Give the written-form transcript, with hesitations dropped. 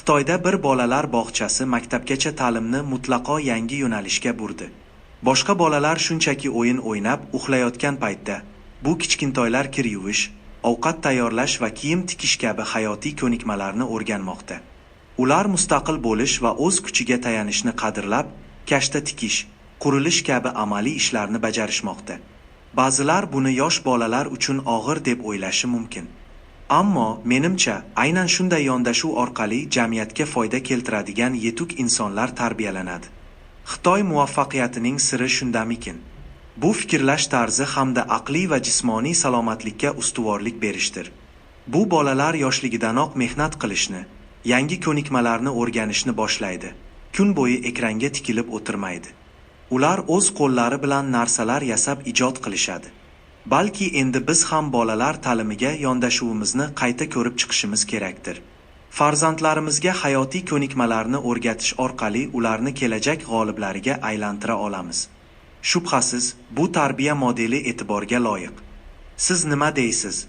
Xitoyda bir bolalar bog'chasi maktabgacha ta'limni mutlaqo yangi yo'nalishga burdi. Boshqa bolalar shunchaki o'yin o'ynab, uxlayotgan paytda bu kichkintoylar kir yuvish, ovqat tayyorlash va kiyim tikish kabi hayotiy ko'nikmalarni o'rganmoqda. Ular mustaqil bo'lish va o'z kuchiga tayanishni qadrlab, kashta tikish, qurilish kabi amaliy ishlarni bajarishmoqda. Ba'zilar buni yosh bolalar uchun og'ir deb o'ylashi mumkin. Ammo menimcha, aynan shunday yondashuv orqali jamiyatga foyda keltiradigan yetuk insonlar tarbiyalanadi. Xitoy muvaffaqiyatining siri shundamikin? Bu fikrlash tarzi hamda aqliy va jismoniy salomatlikka ustuvorlik berishdir. Bu bolalar yoshligidanoq mehnat qilishni, yangi ko'nikmalarni o'rganishni boshlaydi. Kun bo'yi ekranga tikilib o'tirmaydi. Ular o'z qo'llari bilan narsalar yasab ijod qilishadi. Balki endi biz ham bolalar ta'limiga yondashuvimizni qayta ko'rib chiqishimiz kerakdir. Farzandlarimizga hayotiy ko'nikmalarni o'rgatish orqali ularni kelajak g'oliblariga aylantira olamiz. Shubhasiz, bu tarbiya modeli e'tiborga loyiq. Siz nima deysiz?